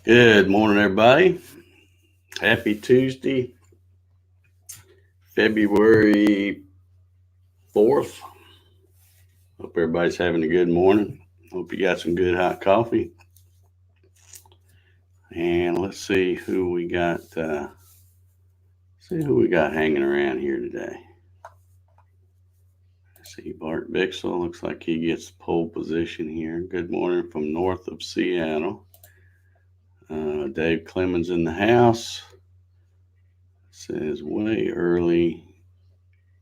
Good morning, everybody. Happy Tuesday, February 4th. Hope everybody's having a good morning. Hope you got some good hot coffee. And let's see who we got. Hanging around here today. See Bart Bixel. Looks like he gets pole position here. Good morning from north of Seattle. Dave Clemens in the house. Says way early.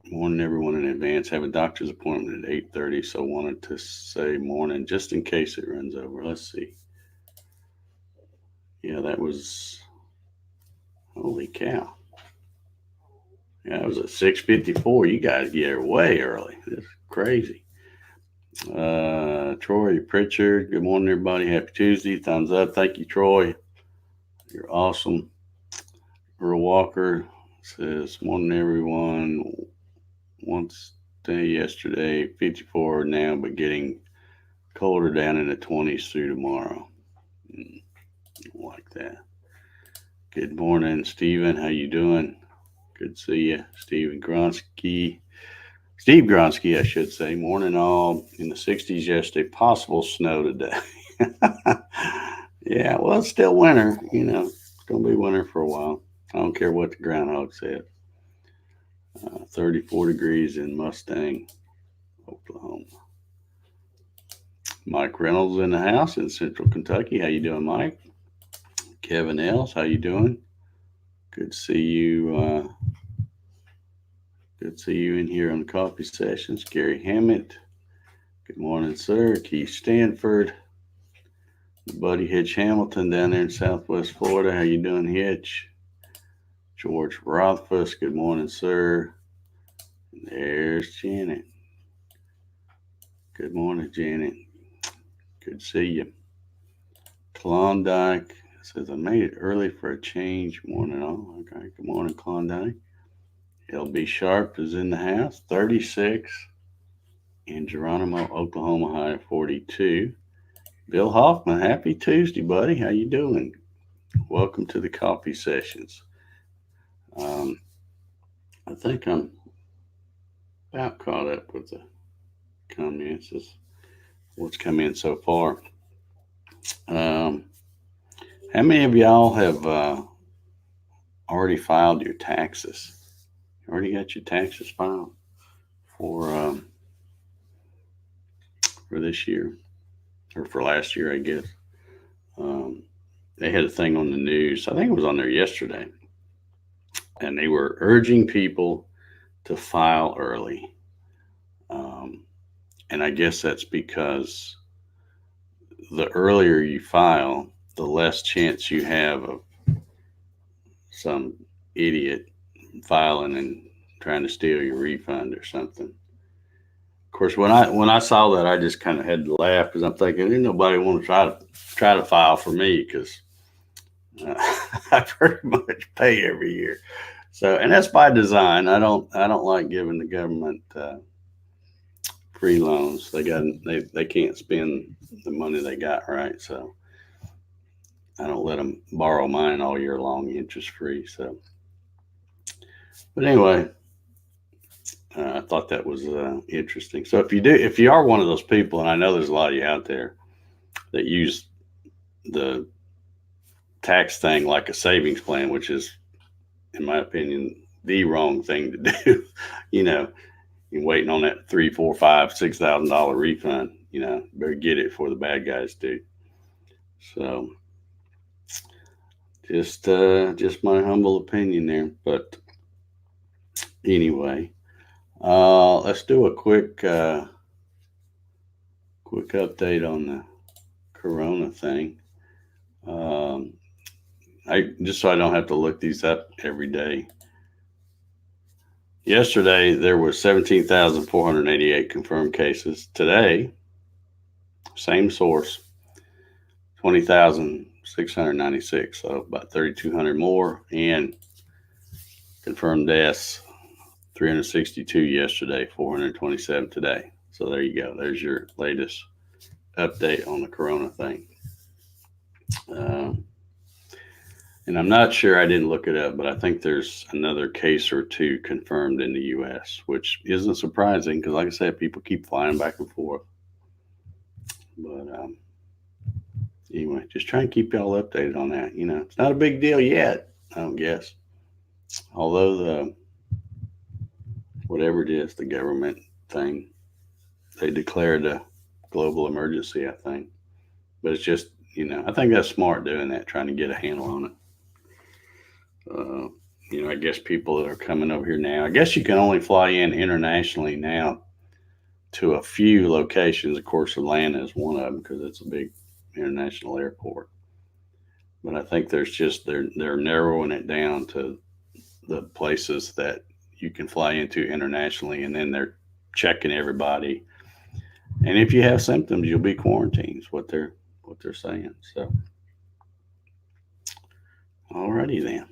Morning, everyone in advance. Have a doctor's appointment at 8:30, so wanted to say morning just in case it runs over. Let's see. Yeah, that was holy cow. Yeah, it was at 6:54. You guys get way early. That's crazy. Troy Pritchard. Good morning, everybody. Happy Tuesday. Thumbs up. Thank you, Troy. You're awesome. Earl Walker says, morning, everyone. Once day yesterday, 54 now, but getting colder down in the 20s through tomorrow. Like that. Good morning, Steven. How you doing? Good to see you. Steve Gronsky, I should say. Morning all. In the 60s yesterday. Possible snow today. Yeah, well, it's still winter. It's going to be winter for a while. I don't care what the groundhog said. 34 degrees in Mustang, Oklahoma. Mike Reynolds in the house in Central Kentucky. How you doing, Mike? Kevin Els, how you doing? Good to see you. Good to see you in here on the coffee sessions. Gary Hammett. Good morning, sir. Keith Stanford. Buddy Hitch Hamilton down there in Southwest Florida. How you doing, Hitch? George Rothfuss. Good morning, sir. And there's Janet. Good morning, Janet. Good to see you. Klondike says, I made it early for a change. Morning, all. Okay. Good morning, Klondike. LB Sharp is in the house, 36. In Geronimo, Oklahoma, high of 42. Bill Hoffman, happy Tuesday, buddy. How you doing? Welcome to the coffee sessions. I think I'm about caught up with the comments. Is what's come in so far. How many of y'all have already filed your taxes? Already got your taxes filed for this year or for last year, I guess. They had a thing on the news. I think it was on there yesterday, and they were urging people to file early. And I guess that's because the earlier you file, the less chance you have of some idiot filing and trying to steal your refund or something. Of course, when I saw that, I just kind of had to laugh because I'm thinking, ain't nobody want to try to file for me because I pretty much pay every year. So, and that's by design. I don't like giving the government free loans. They can't spend the money they got, right? So I don't let them borrow mine all year long, interest free. So, but anyway, I thought that was interesting. So if you are one of those people, and I know there's a lot of you out there that use the tax thing like a savings plan, which is, in my opinion, the wrong thing to do. You're waiting on that $3, $4, $5, $6,000 refund. Better get it before the bad guys do. So, just my humble opinion there. But anyway, let's do a quick update on the Corona thing. I just so I don't have to look these up every day. Yesterday there were 17,488 confirmed cases. Today, same source, 20,696, so about 3,200 more, and confirmed deaths 362 yesterday, 427 today. So there you go. There's your latest update on the Corona thing. And I'm not sure, I didn't look it up, but I think there's another case or two confirmed in the U.S., which isn't surprising because, like I said, people keep flying back and forth. But anyway, just try and keep y'all updated on that. It's not a big deal yet, I don't guess. Although whatever it is, the government thing, they declared a global emergency, I think. But it's just, I think that's smart doing that, trying to get a handle on it. I guess people that are coming over here now, I guess you can only fly in internationally now to a few locations. Of course, Atlanta is one of them because it's a big international airport. But I think they're narrowing it down to the places that you can fly into internationally, and then they're checking everybody. And if you have symptoms, you'll be quarantined. Is what they're saying. So, alrighty then.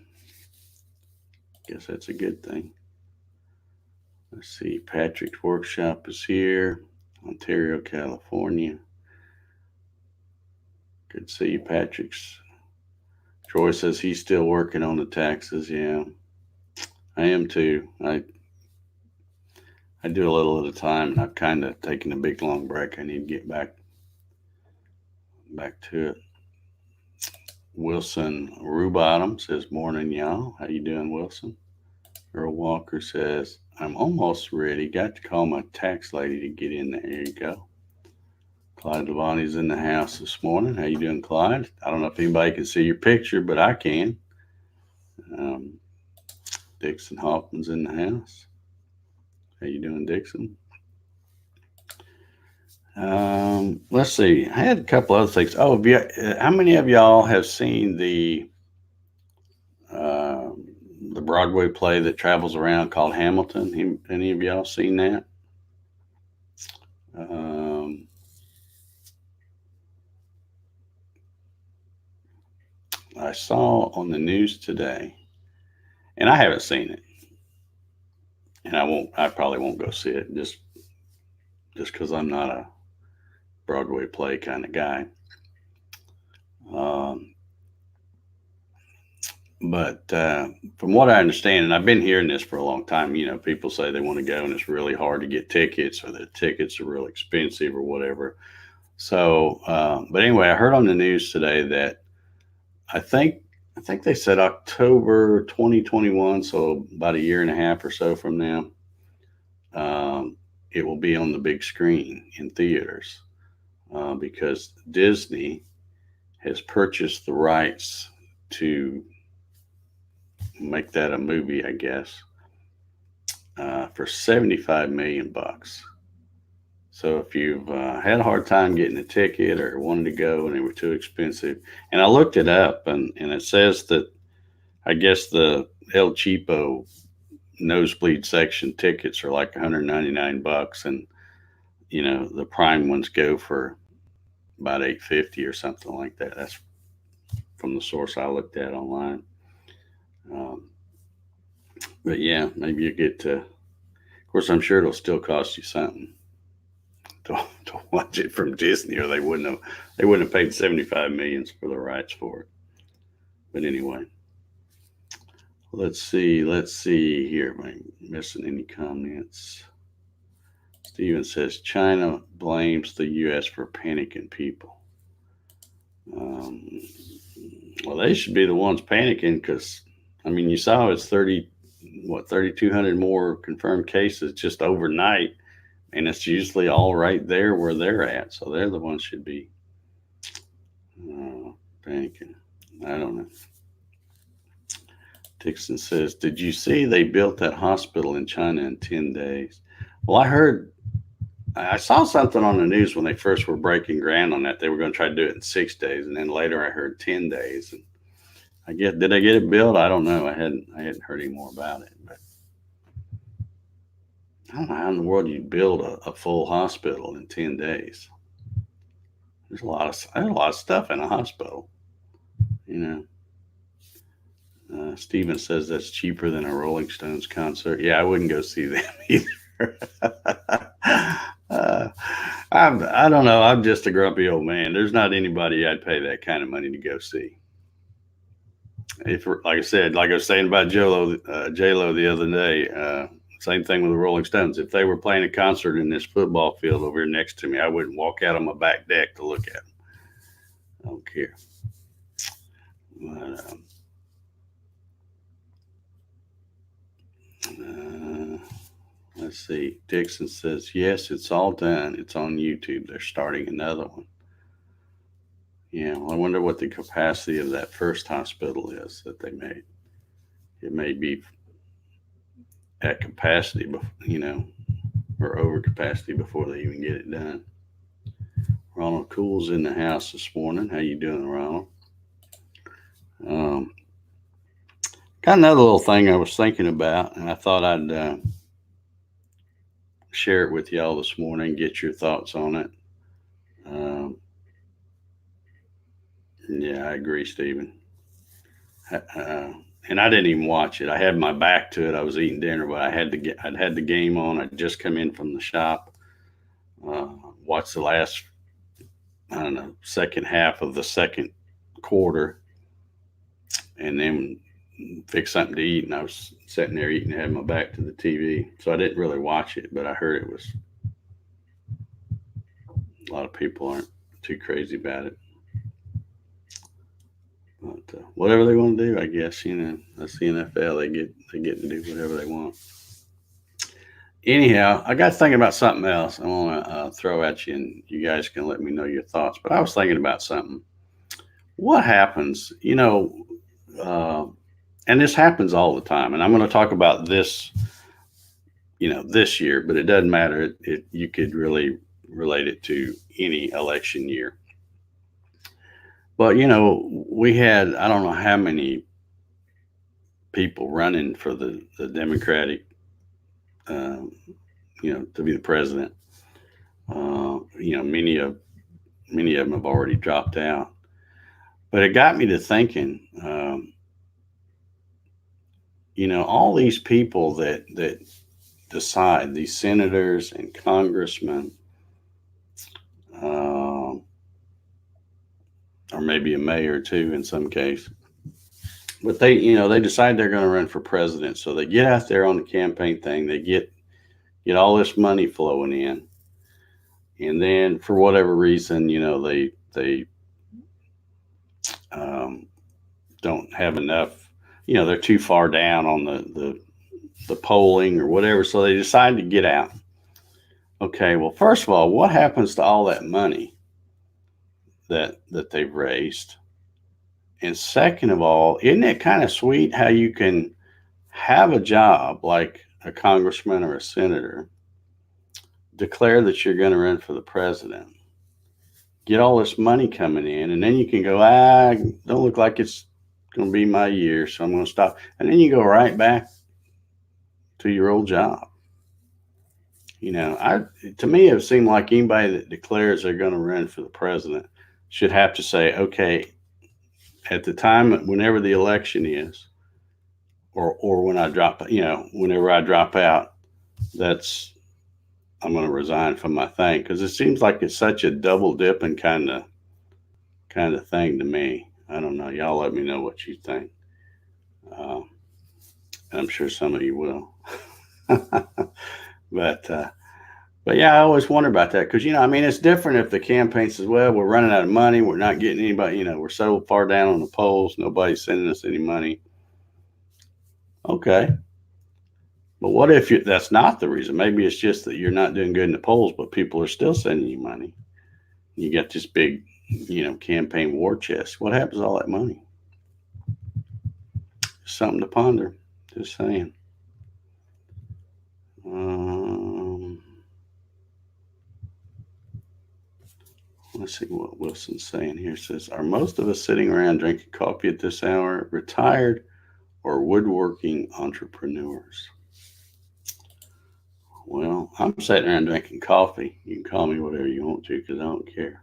Guess that's a good thing. Let's see. Patrick's workshop is here, Ontario, California. Good to see you, Patrick's. Troy says he's still working on the taxes. Yeah, I am too. I do a little at a time, and I've kind of taken a big long break. I need to get back to it. Wilson Rubottom says, "Morning, y'all. How you doing, Wilson?" Earl Walker says, "I'm almost ready. Got to call my tax lady to get in there." There you go. Clyde Devani's in the house this morning. How you doing, Clyde? I don't know if anybody can see your picture, but I can. Dixon Hoffman's in the house. How you doing, Dixon? Let's see. I had a couple other things. Oh, how many of y'all have seen the Broadway play that travels around called Hamilton? Any of y'all seen that? I saw on the news today, and I haven't seen it, and I probably won't go see it just because I'm not a Broadway play kind of guy. But from what I understand, and I've been hearing this for a long time, people say they want to go and it's really hard to get tickets, or the tickets are real expensive or whatever. So, but anyway, I heard on the news today that I think they said October 2021, so about a year and a half or so from now, it will be on the big screen in theaters because Disney has purchased the rights to make that a movie, I guess, for $75 million. So if you've had a hard time getting a ticket or wanted to go and they were too expensive, and I looked it up, and it says that I guess the El Cheapo nosebleed section tickets are like $199, and the prime ones go for about $850 or something like that. That's from the source I looked at online. But yeah, maybe you get to. Of course, I'm sure it'll still cost you something to watch it from Disney, or they wouldn't have paid $75 million for the rights for it. But anyway, let's see here. Am I missing any comments? Steven says China blames the U.S. for panicking people. Well, they should be the ones panicking because, you saw it's 3,200 more confirmed cases just overnight, and it's usually all right there where they're at. So they're the ones should be panicking. I don't know. Dixon says, "Did you see they built that hospital in China in 10 days? Well, I saw something on the news when they first were breaking ground on that. They were going to try to do it in 6 days, and then later I heard 10 days. And did they get it built? I don't know. I hadn't heard any more about it. But I don't know how in the world you build a full hospital in 10 days. There's a lot of stuff in a hospital, Steven says that's cheaper than a Rolling Stones concert. Yeah, I wouldn't go see them either. I don't know. I'm just a grumpy old man. There's not anybody I'd pay that kind of money to go see. if, like I said, like I was saying about J-Lo the other day, same thing with the Rolling Stones. If they were playing a concert in this football field over here next to me, I wouldn't walk out on my back deck to look at them. I don't care. But, let's see. Dixon says, yes, it's all done. It's on YouTube. They're starting another one. Yeah, well, I wonder what the capacity of that first hospital is that they made. It may be at capacity, or over capacity before they even get it done. Ronald Cool's in the house this morning. How you doing, Ronald? Got another little thing I was thinking about, and I thought I'd share it with y'all this morning, get your thoughts on it. Yeah, I agree, Stephen. And I didn't even watch it. I had my back to it. I was eating dinner, but I'd had the game on. I'd just come in from the shop, watched the last, I don't know, second half of the second quarter, and then fixed something to eat. And I was sitting there eating, had my back to the TV, so I didn't really watch it. But I heard it was a lot of people aren't too crazy about it. But whatever they want to do, I guess, that's the NFL. They get to do whatever they want. Anyhow, I got thinking about something else I want to throw at you, and you guys can let me know your thoughts. But I was thinking about something. What happens, and this happens all the time, and I'm going to talk about this, this year, but it doesn't matter. You could really relate it to any election year. But, we had, I don't know how many people running for the Democratic, to be the president. Many of them have already dropped out. But it got me to thinking, all these people that decide, these senators and congressmen, or maybe a mayor too in some case. But they decide they're going to run for president. So they get out there on the campaign thing. They get all this money flowing in. And then for whatever reason, they don't have enough, they're too far down on the polling or whatever. So they decide to get out. Okay, well, first of all, what happens to all that money that they've raised? And second of all, isn't it kind of sweet how you can have a job like a congressman or a senator, declare that you're going to run for the president, get all this money coming in, and then you can go, don't look like it's going to be my year, so I'm going to stop. And then you go right back to your old job. To me, it seemed like anybody that declares they're going to run for the president should have to say, okay, at the time, whenever the election is, or when I drop, whenever I drop out, I'm going to resign from my thing, because it seems like it's such a double dipping kind of thing to me. I don't know. Y'all let me know what you think. I'm sure some of you will. But yeah, I always wonder about that, because, it's different if the campaign says, well, we're running out of money. We're not getting anybody, we're so far down on the polls. Nobody's sending us any money. Okay. But what if that's not the reason? Maybe it's just that you're not doing good in the polls, but people are still sending you money. You got this big, campaign war chest. What happens to all that money? Something to ponder. Just saying. Let's see what Wilson's saying here. It says, are most of us sitting around drinking coffee at this hour retired or woodworking entrepreneurs? Well, I'm sitting around drinking coffee. You can call me whatever you want to, because I don't care.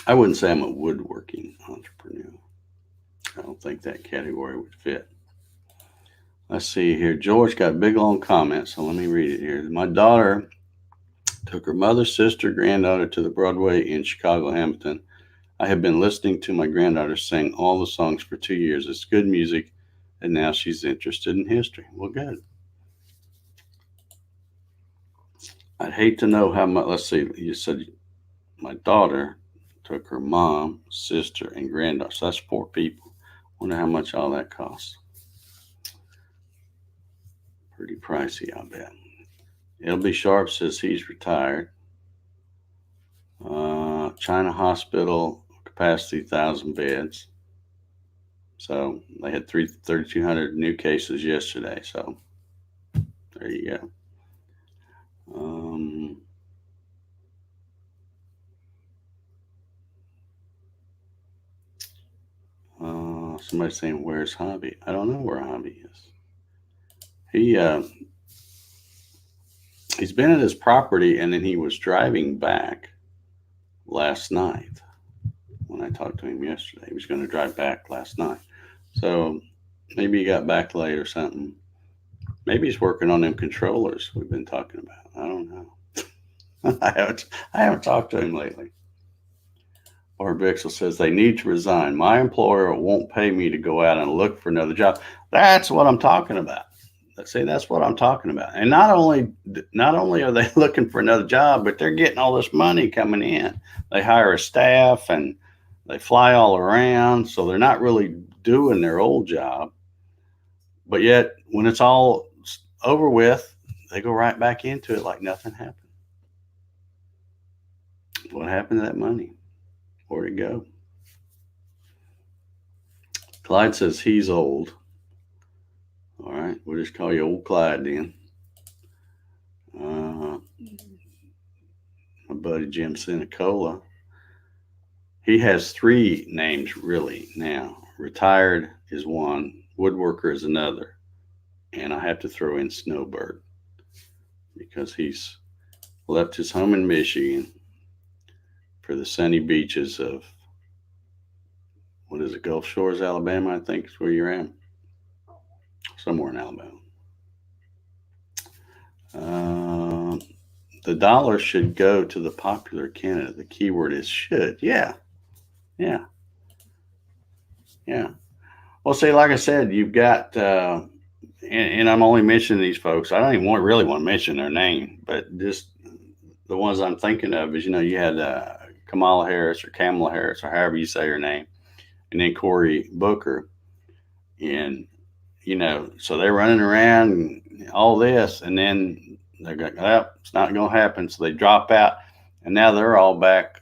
I wouldn't say I'm a woodworking entrepreneur. I don't think that category would fit. Let's see here. George got a big long comment, so let me read it here. My daughter Took her mother, sister, granddaughter to the Broadway in Chicago, Hamilton. I have been listening to my granddaughter sing all the songs for 2 years. It's good music, and now she's interested in history. Well, good. I'd hate to know how much. Let's see. You said my daughter took her mom, sister, and granddaughter. So that's 4 people. Wonder how much all that costs. Pretty pricey, I bet. LB Sharp says he's retired. China Hospital capacity 1,000 beds. So they had 3,200 new cases yesterday. So there you go. Somebody's saying, "Where's Hobby?" I don't know where Hobby is. He's been at his property, and then he was driving back last night. When I talked to him yesterday, he was going to drive back last night. So maybe he got back late or something. Maybe he's working on them controllers we've been talking about. I don't know. I haven't talked to him lately. Or Bixel says they need to resign. My employer won't pay me to go out and look for another job. That's what I'm talking about. See, that's what I'm talking about. And not only are they looking for another job, but they're getting all this money coming in. They hire a staff and they fly all around, so they're not really doing their old job. But yet, when it's all over with, they go right back into it like nothing happened. What happened to that money? Where'd it go? Clyde says he's old. All right, we'll just call you Old Clyde then. My buddy Jim Sinicola. He has 3 names really now. Retired is one, woodworker is another, and I have to throw in Snowbird because he's left his home in Michigan for the sunny beaches of, what is it, Gulf Shores, Alabama, I think is where you're at. Somewhere in Alabama. The dollar should go to the popular candidate. The keyword is should. Yeah. Well, see, like I said, you've got, and I'm only mentioning these folks. I don't even really want to mention their name, but just the ones I'm thinking of is, you had Kamala Harris or Kamala Harris or however you say her name, and then Cory Booker. And, so they're running around and all this, and then they're going, well, it's not going to happen. So they drop out, and now they're all back,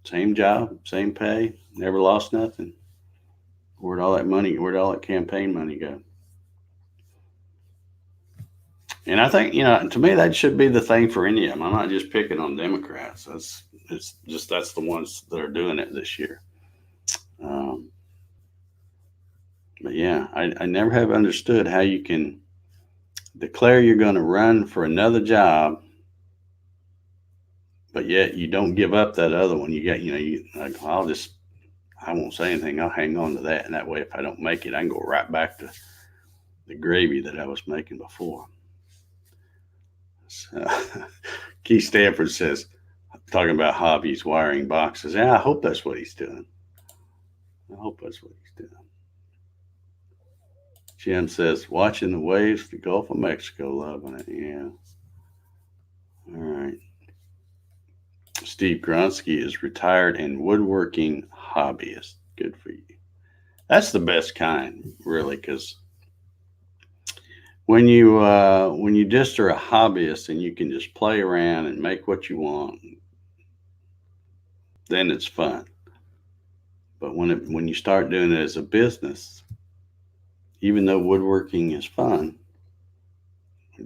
same job, same pay, never lost nothing. Where'd all that campaign money go? And I think, to me, that should be the thing for any of them. I'm not just picking on Democrats. That's the ones that are doing it this year. But yeah, I never have understood how you can declare you're going to run for another job, but yet you don't give up that other one. You got, I won't say anything. I'll hang on to that. And that way, if I don't make it, I can go right back to the gravy that I was making before. So, Keith Stanford says, talking about hobbies, wiring boxes. Yeah, I hope that's what he's doing. Jim says, watching the waves, the Gulf of Mexico, loving it. Yeah. All right. Steve Gronsky is retired and woodworking hobbyist. Good for you. That's the best kind, really, because when you just are a hobbyist and you can just play around and make what you want, then it's fun. But when you start doing it as a business, even though woodworking is fun,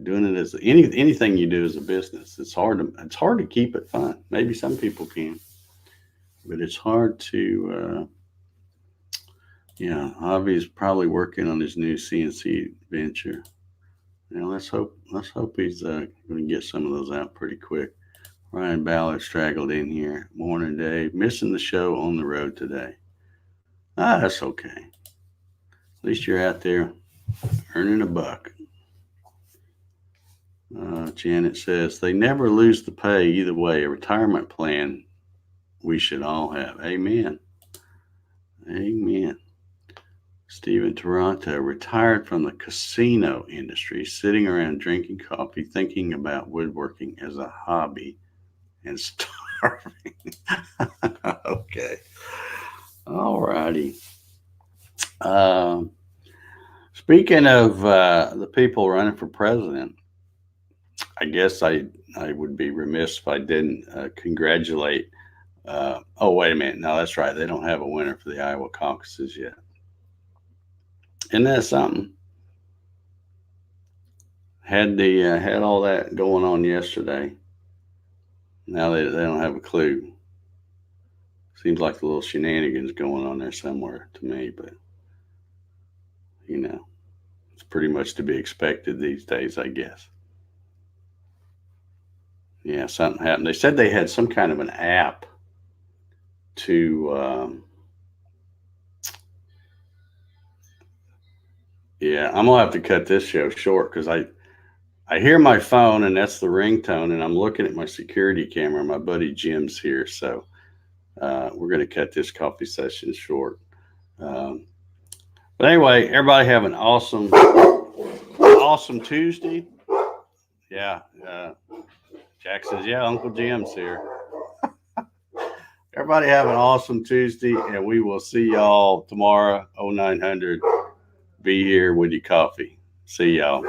doing it as anything you do as a business, it's hard to keep it fun. Maybe some people can, but it's hard to. Javi is probably working on his new CNC venture. Let's hope he's going to get some of those out pretty quick. Ryan Ballard straggled in here. Morning, Dave. Missing the show on the road today. That's okay. At least you're out there earning a buck. Janet says they never lose the pay either way. A retirement plan we should all have. Amen. Amen. Stephen Toronto, retired from the casino industry, sitting around drinking coffee, thinking about woodworking as a hobby and starving. Okay. All righty. Speaking of the people running for president, I guess I would be remiss if I didn't congratulate. Oh, wait a minute. No, that's right. They don't have a winner for the Iowa caucuses yet. Isn't that something? Had all that going on yesterday. Now they don't have a clue. Seems like a little shenanigans going on there somewhere to me, but it's pretty much to be expected these days, I guess. Yeah, something happened. They said they had some kind of an app to. Yeah, I'm gonna have to cut this show short because I hear my phone and that's the ringtone, and I'm looking at my security camera. My buddy Jim's here, so we're going to cut this coffee session short. But anyway, everybody have an awesome Tuesday. Yeah, Jack says, yeah, Uncle Jim's here. Everybody have an awesome Tuesday, and we will see y'all tomorrow, 0900. Be here with your coffee. See y'all.